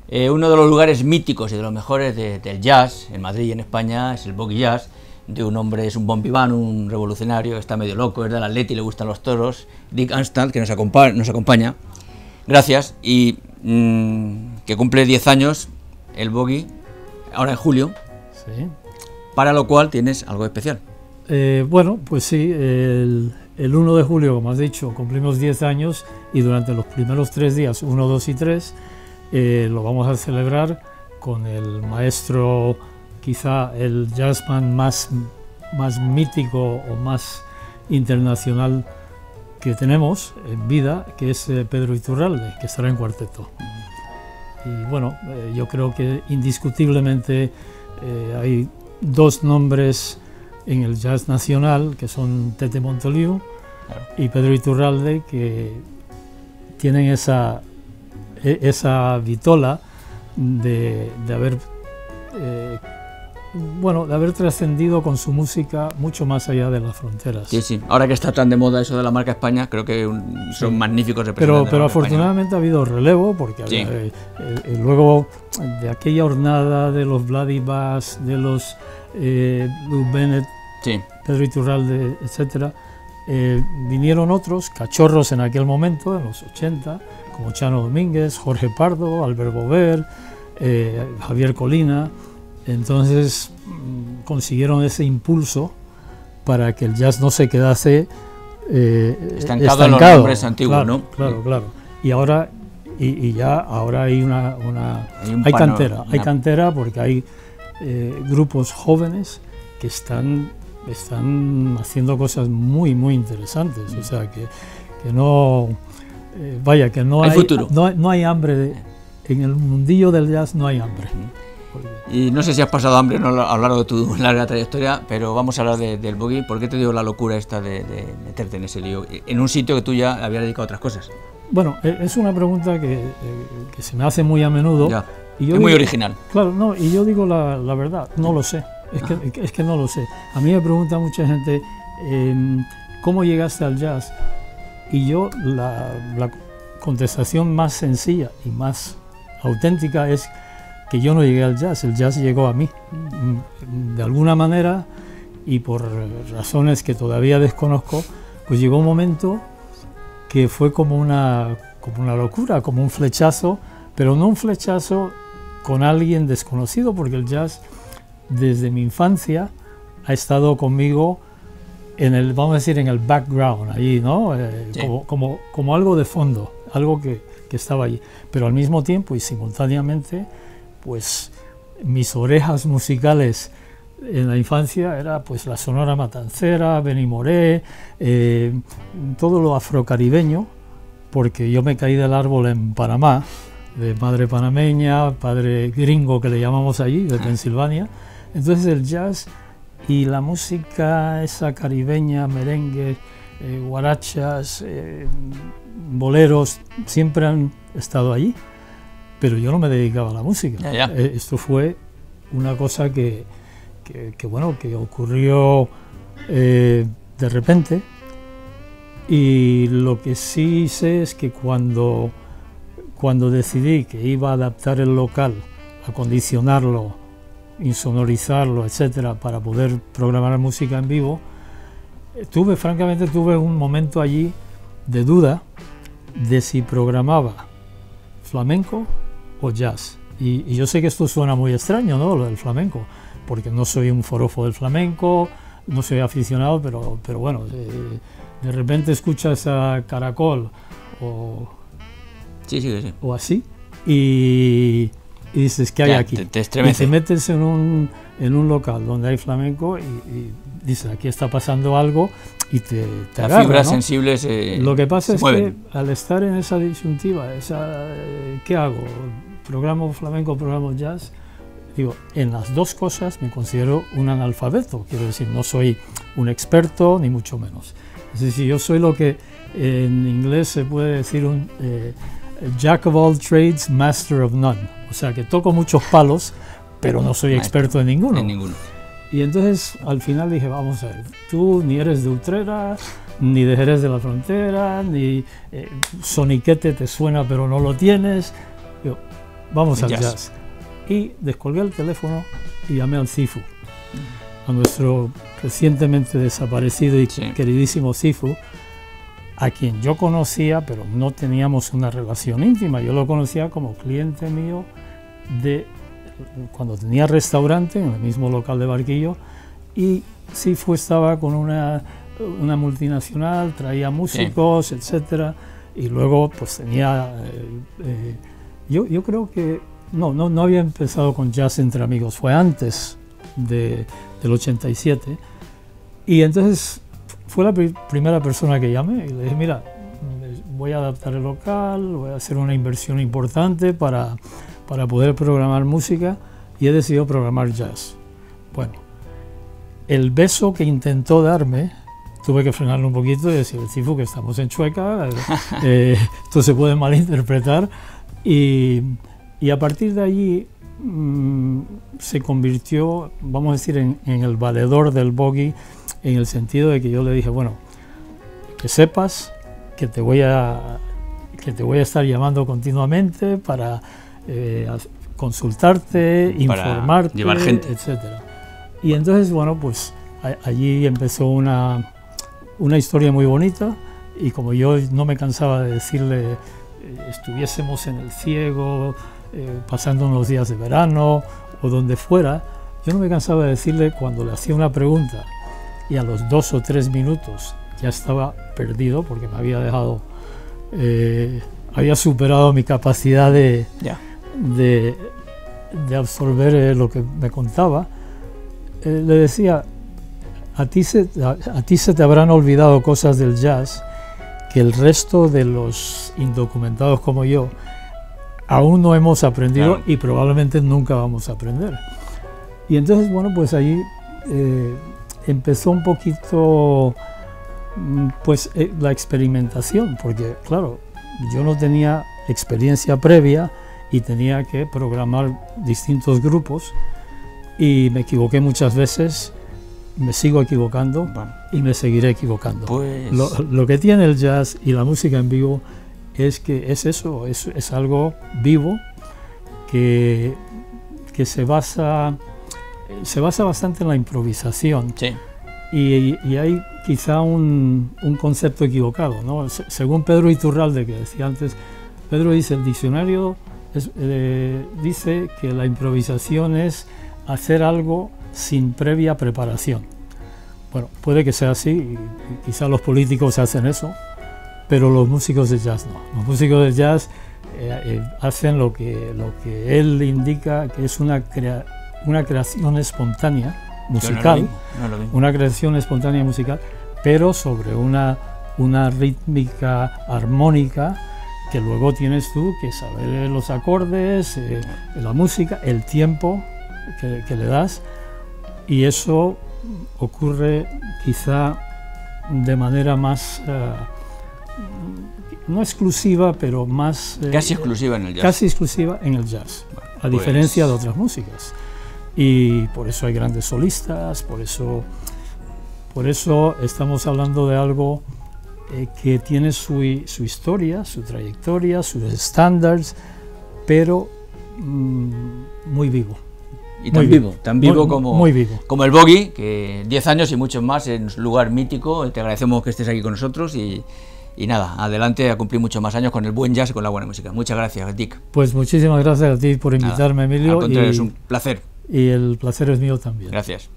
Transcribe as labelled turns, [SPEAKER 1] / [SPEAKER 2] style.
[SPEAKER 1] Uno de los lugares míticos y de los mejores del jazz en Madrid y en España es el Boggy Jazz, de un hombre, es un bon vivant, un revolucionario, está medio loco, es del Atleti, le gustan los toros, Dick Armstrong, que nos acompaña, gracias, y que cumple 10 años el Boggy, ahora en julio,
[SPEAKER 2] sí.
[SPEAKER 1] Para lo cual tienes algo especial.
[SPEAKER 2] Bueno, pues sí, el 1 de julio, como has dicho, cumplimos 10 años y durante los primeros 3 días, 1, 2 y 3, lo vamos a celebrar con el maestro, quizá el jazzman más mítico o más internacional que tenemos en vida, que es Pedro Iturralde, que estará en cuarteto. Y bueno, yo creo que indiscutiblemente hay 2 nombres en el jazz nacional, que son Tete Montoliu y Pedro Iturralde, que tienen esa vitola de haber trascendido con su música mucho más allá de las fronteras.
[SPEAKER 1] Sí, sí. Ahora que está tan de moda eso de la marca España, creo que son magníficos representantes.
[SPEAKER 2] Pero afortunadamente ha habido relevo, porque
[SPEAKER 1] sí.
[SPEAKER 2] Luego de aquella hornada de los Bloody Bass, de los Lou Bennett,
[SPEAKER 1] sí.
[SPEAKER 2] Pedro Iturralde, etcétera, vinieron otros cachorros en aquel momento, en los 80, como Chano Domínguez, Jorge Pardo, Albert Bover, Javier Colina. Entonces consiguieron ese impulso para que el jazz no se quedase
[SPEAKER 1] estancado en los nombres antiguos,
[SPEAKER 2] claro,
[SPEAKER 1] ¿no?
[SPEAKER 2] Claro. Y ahora ahora hay cantera porque hay grupos jóvenes que están haciendo cosas muy interesantes, o sea que no que no hay
[SPEAKER 1] futuro.
[SPEAKER 2] No hay hambre en el mundillo del jazz, no hay hambre.
[SPEAKER 1] Y no sé si has pasado hambre a lo largo de tu larga trayectoria, pero vamos a hablar del Boggy. ¿Por qué te dio la locura esta de meterte en ese lío, en un sitio que tú ya habías dedicado a otras cosas?
[SPEAKER 2] Bueno, es una pregunta que se me hace muy a menudo.
[SPEAKER 1] Ya.
[SPEAKER 2] Y
[SPEAKER 1] es muy original.
[SPEAKER 2] Claro, no, y yo digo la verdad, no lo sé, es que no lo sé. A mí me pregunta mucha gente, ¿cómo llegaste al jazz? Y yo la contestación más sencilla y más auténtica es que yo no llegué al jazz, el jazz llegó a mí. De alguna manera, y por razones que todavía desconozco, pues llegó un momento que fue como una locura, como un flechazo, pero no un flechazo con alguien desconocido, porque el jazz desde mi infancia ha estado conmigo en el background, ahí, ¿no?
[SPEAKER 1] Sí.
[SPEAKER 2] como algo de fondo, algo que estaba allí, pero al mismo tiempo y simultáneamente, pues mis orejas musicales en la infancia era pues la Sonora Matancera, Benny Moré, todo lo afrocaribeño, porque yo me caí del árbol en Panamá, de madre panameña, padre gringo que le llamamos allí, de Pensilvania. Entonces el jazz y la música esa caribeña, merengue, guarachas, boleros, siempre han estado allí. Pero yo no me dedicaba a la música.
[SPEAKER 1] Ya.
[SPEAKER 2] Esto fue una cosa que ocurrió de repente. Y lo que sí sé es que cuando decidí que iba a adaptar el local, acondicionarlo, insonorizarlo, etcétera, para poder programar música en vivo, francamente tuve un momento allí de duda de si programaba flamenco o jazz. Y yo sé que esto suena muy extraño, ¿no?, lo del flamenco, porque no soy un forofo del flamenco, no soy aficionado, pero bueno, de repente escuchas a Caracol o así y dices, ¿qué hay aquí?
[SPEAKER 1] Te estremece.
[SPEAKER 2] Y te metes en un local donde hay flamenco y dices, aquí está pasando algo, y te
[SPEAKER 1] Las
[SPEAKER 2] agarra,
[SPEAKER 1] fibras
[SPEAKER 2] ¿no?
[SPEAKER 1] sensibles
[SPEAKER 2] Lo que pasa es
[SPEAKER 1] mueven.
[SPEAKER 2] que al estar en esa disyuntiva, ¿qué hago? ¿Programo flamenco, programo jazz? Digo, en las dos cosas me considero un analfabeto, quiero decir, no soy un experto ni mucho menos. Es decir, yo soy lo que en inglés se puede decir un jack of all trades, master of none. O sea, que toco muchos palos, pero no soy experto en ninguno. Y entonces al final dije, vamos a ver, tú ni eres de Utrera, ni de Jerez de la Frontera, ni soniquete te suena pero no lo tienes. Digo, vamos al jazz. Y descolgué el teléfono y llamé al Cifu, a nuestro recientemente desaparecido y queridísimo Cifu, a quien yo conocía, pero no teníamos una relación íntima. Yo lo conocía como cliente mío de cuando tenía restaurante en el mismo local de Barquillo, y Cifu estaba con una multinacional, traía músicos, etcétera, y luego pues tenía yo creo que no había empezado con jazz entre amigos, fue antes del 87, y entonces fue la primera persona que llamé y le dije, mira, voy a adaptar el local, voy a hacer una inversión importante para poder programar música, y he decidido programar jazz. Bueno, el beso que intentó darme, tuve que frenarlo un poquito y decir, Cifu, que estamos en Chueca, esto se puede malinterpretar, y a partir de allí se convirtió, vamos a decir, en el valedor del boogie, en el sentido de que yo le dije, bueno, que sepas que te voy a estar llamando continuamente para consultarte, para informarte,
[SPEAKER 1] llevar gente,
[SPEAKER 2] etcétera. Y entonces, bueno, pues allí empezó una historia muy bonita, y como yo no me cansaba de decirle, estuviésemos en el Ciego, pasando unos días de verano o donde fuera, yo no me cansaba de decirle, cuando le hacía una pregunta y a los 2 o 3 minutos ya estaba perdido porque me había dejado, había superado mi capacidad de absorber lo que me contaba, le decía, a ti se te habrán olvidado cosas del jazz que el resto de los indocumentados como yo aún no hemos aprendido, claro, y probablemente nunca vamos a aprender. Y entonces, bueno, pues allí empezó un poquito pues la experimentación, porque claro, yo no tenía experiencia previa y tenía que programar distintos grupos, y me equivoqué muchas veces, me sigo equivocando, y me seguiré equivocando.
[SPEAKER 1] Pues
[SPEAKER 2] Lo que tiene el jazz y la música en vivo es que es eso, es algo vivo que se basa bastante en la improvisación.
[SPEAKER 1] Sí.
[SPEAKER 2] Y hay quizá un concepto equivocado, ¿no? Según Pedro Iturralde, que decía antes, Pedro dice, el diccionario dice que la improvisación es hacer algo sin previa preparación. Bueno, puede que sea así, y quizá los políticos hacen eso, pero los músicos de jazz no. Los músicos de jazz hacen lo que él indica que es una creación espontánea musical, una creación espontánea musical, pero sobre una rítmica armónica que luego tienes tú que saber los acordes, la música, el tiempo que le das, y eso ocurre quizá de manera más no exclusiva, pero más
[SPEAKER 1] casi exclusiva en el jazz.
[SPEAKER 2] Casi exclusiva en el jazz, bueno, a diferencia de otras músicas. Y por eso hay grandes solistas, por eso estamos hablando de algo que tiene su historia, su trayectoria, sus estándares, pero muy vivo.
[SPEAKER 1] Y tan vivo como el boogie, que 10 años y muchos más en un lugar mítico. Te agradecemos que estés aquí con nosotros y nada, adelante a cumplir muchos más años con el buen jazz y con la buena música. Muchas gracias, Dick.
[SPEAKER 2] Pues muchísimas gracias a ti por invitarme, Emilio.
[SPEAKER 1] Al contrario, es un placer.
[SPEAKER 2] Y el placer es mío también.
[SPEAKER 1] Gracias.